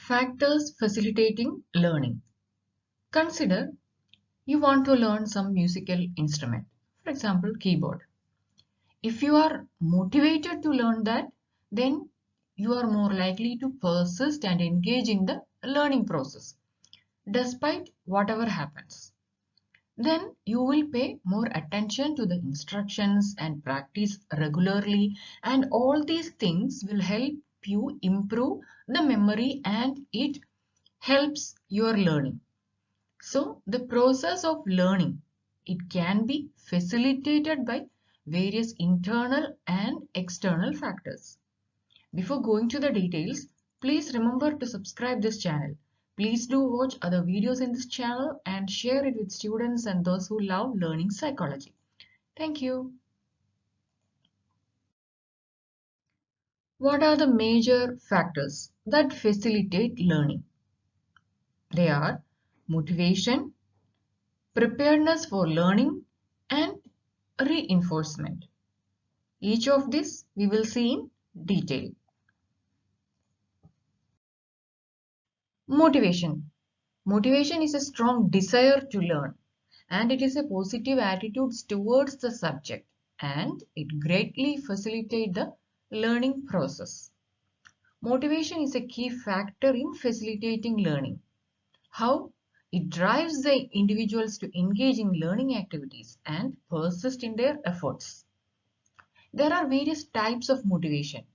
Factors facilitating learning. Consider you want to learn some musical instrument, for example, keyboard. If you are motivated to learn that, then you are more likely to persist and engage in the learning process, despite whatever happens. Then you will pay more attention to the instructions and practice regularly, and all these things will help you improve the memory and it helps your learning. So the process of learning, it can be facilitated by various internal and external factors. Before going to the details, please remember to subscribe this channel. Please do watch other videos in this channel and share it with students and those who love learning psychology. Thank you. What are the major factors that facilitate learning? They are motivation, preparedness for learning, and reinforcement. Each of these we will see in detail. Motivation. Motivation is a strong desire to learn, and it is a positive attitude towards the subject, and it greatly facilitates the learning process. Motivation is a key factor in facilitating learning. How? It drives the individuals to engage in learning activities and persist in their efforts. There are various types of motivation.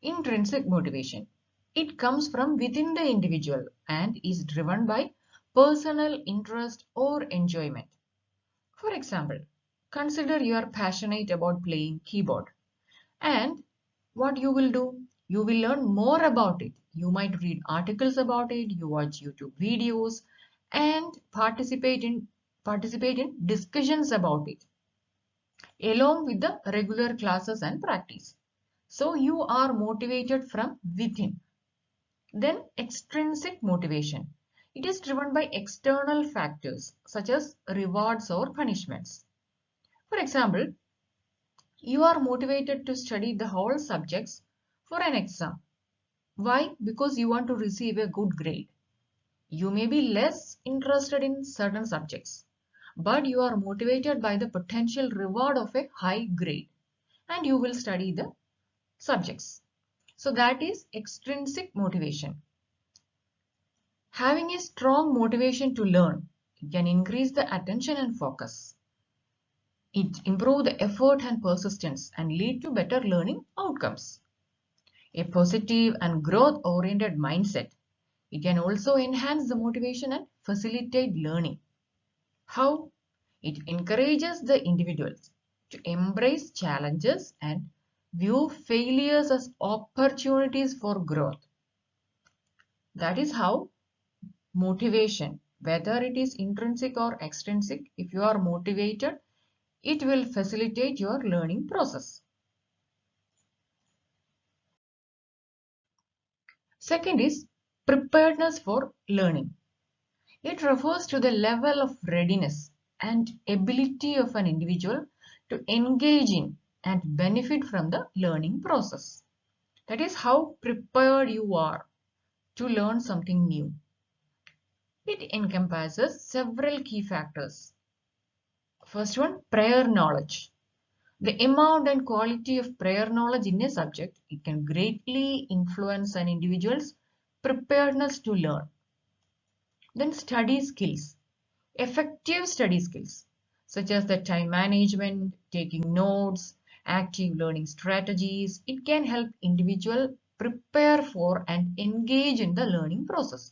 Intrinsic motivation. It comes from within the individual and is driven by personal interest or enjoyment. For example, consider you are passionate about playing keyboard, and what you will do? You will learn more about it. You might read articles about it, you watch YouTube videos, and participate in discussions about it, along with the regular classes and practice. So you are motivated from within. Then extrinsic motivation. It is driven by external factors such as rewards or punishments. For example, you are motivated to study the whole subjects for an exam. Why? Because you want to receive a good grade. You may be less interested in certain subjects, but you are motivated by the potential reward of a high grade, and you will study the subjects. So that is extrinsic motivation. Having a strong motivation to learn can increase the attention and focus. It improves the effort and persistence and lead to better learning outcomes. A positive and growth-oriented mindset. It can also enhance the motivation and facilitate learning. How? It encourages the individuals to embrace challenges and view failures as opportunities for growth. That is how motivation, whether it is intrinsic or extrinsic, if you are motivated, it will facilitate your learning process. Second is preparedness for learning. It refers to the level of readiness and ability of an individual to engage in and benefit from the learning process. That is how prepared you are to learn something new. It encompasses several key factors. First one, prior knowledge. The amount and quality of prior knowledge in a subject, it can greatly influence an individual's preparedness to learn. Then study skills. Effective study skills such as the time management, taking notes, active learning strategies, it can help individual prepare for and engage in the learning process.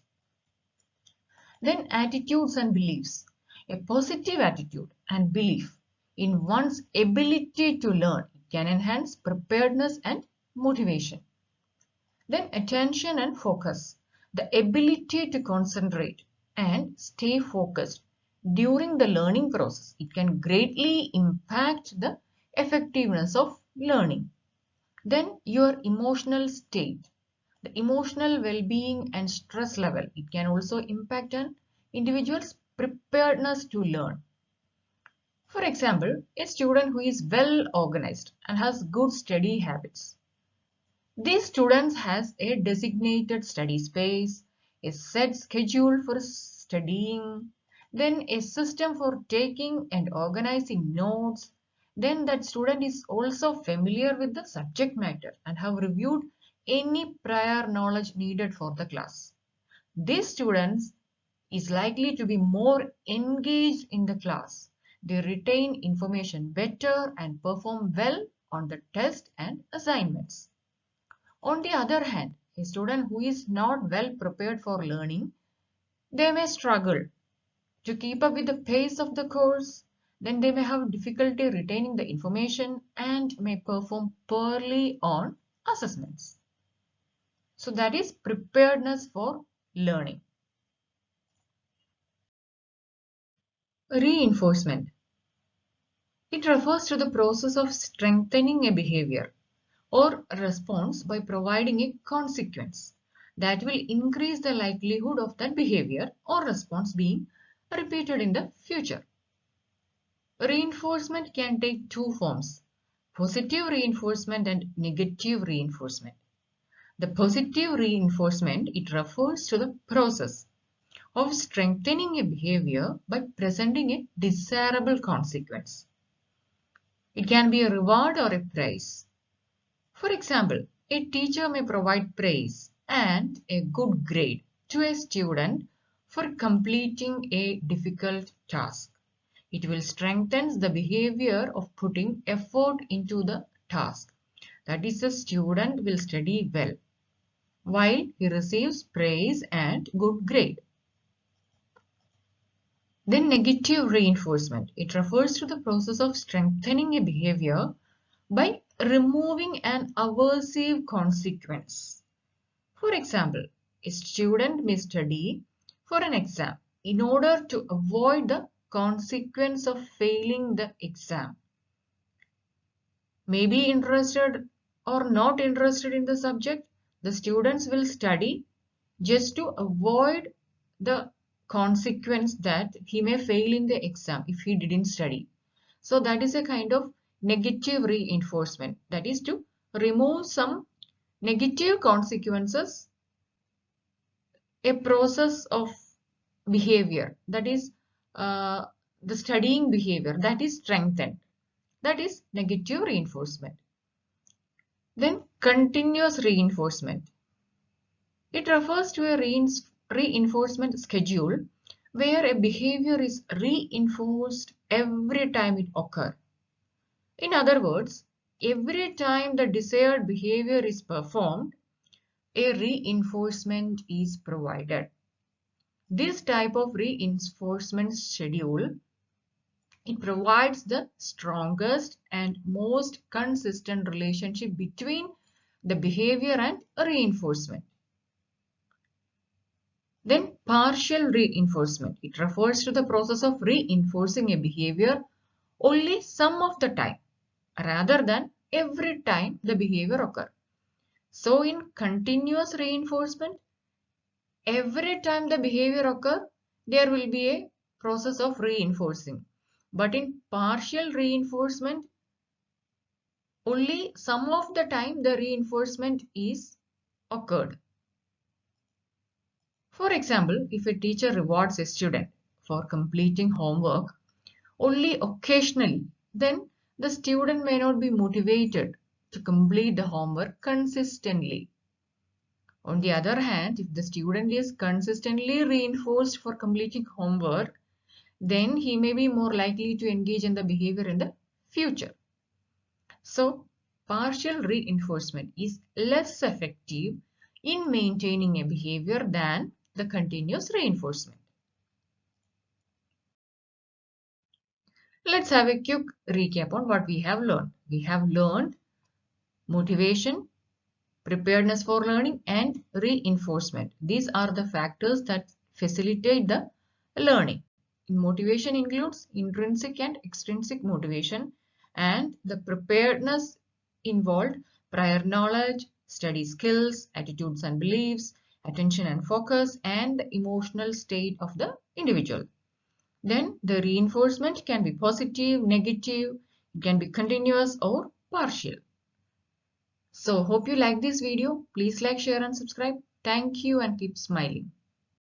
Then attitudes and beliefs. A positive attitude and belief in one's ability to learn can enhance preparedness and motivation. Then attention and focus. The ability to concentrate and stay focused during the learning process. It can greatly impact the effectiveness of learning. Then your emotional state. The emotional well-being and stress level. It can also impact an individual's preparedness to learn. For example, a student who is well organized and has good study habits, These students has a designated study space, a set schedule for studying, then a system for taking and organizing notes. Then that student is also familiar with the subject matter and have reviewed any prior knowledge needed for the class. These students is likely to be more engaged in the class. They retain information better and perform well on the test and assignments. On the other hand, a student who is not well prepared for learning, they may struggle to keep up with the pace of the course. Then they may have difficulty retaining the information and may perform poorly on assessments. So that is preparedness for learning. Reinforcement. It refers to the process of strengthening a behavior or response by providing a consequence that will increase the likelihood of that behavior or response being repeated in the future. Reinforcement can take two forms: positive reinforcement and negative reinforcement. The positive reinforcement, it refers to the process of strengthening a behavior by presenting a desirable consequence. It can be a reward or a praise. For example, a teacher may provide praise and a good grade to a student for completing a difficult task. It will strengthen the behavior of putting effort into the task. That is, the student will study well while he receives praise and good grade. Then negative reinforcement. It refers to the process of strengthening a behavior by removing an aversive consequence. For example, a student may study for an exam in order to avoid the consequence of failing the exam. Maybe interested or not interested in the subject, the students will study just to avoid the consequence that he may fail in the exam if he didn't study. So that is a kind of negative reinforcement. That is to remove some negative consequences, a process of behavior, that is the studying behavior that is strengthened. That is negative reinforcement. Then continuous reinforcement. It refers to a reinforcement schedule where a behavior is reinforced every time it occurs. In other words, every time the desired behavior is performed, a reinforcement is provided. This type of reinforcement schedule, it provides the strongest and most consistent relationship between the behavior and reinforcement. Then partial reinforcement. It refers to the process of reinforcing a behavior only some of the time rather than every time the behavior occurs. So in continuous reinforcement, every time the behavior occurs, there will be a process of reinforcing. But in partial reinforcement, only some of the time the reinforcement is occurred. For example, if a teacher rewards a student for completing homework only occasionally, then the student may not be motivated to complete the homework consistently. On the other hand, if the student is consistently reinforced for completing homework, then he may be more likely to engage in the behavior in the future. So, partial reinforcement is less effective in maintaining a behavior than the continuous reinforcement. Let's have a quick recap on what we have learned. We have learned motivation, preparedness for learning, and reinforcement. These are the factors that facilitate the learning. Motivation includes intrinsic and extrinsic motivation, and the preparedness involved prior knowledge, study skills, attitudes and beliefs, attention and focus, and the emotional state of the individual. Then the reinforcement can be positive, negative, it can be continuous or partial. So hope you like this video. Please like, share and subscribe. Thank you and keep smiling.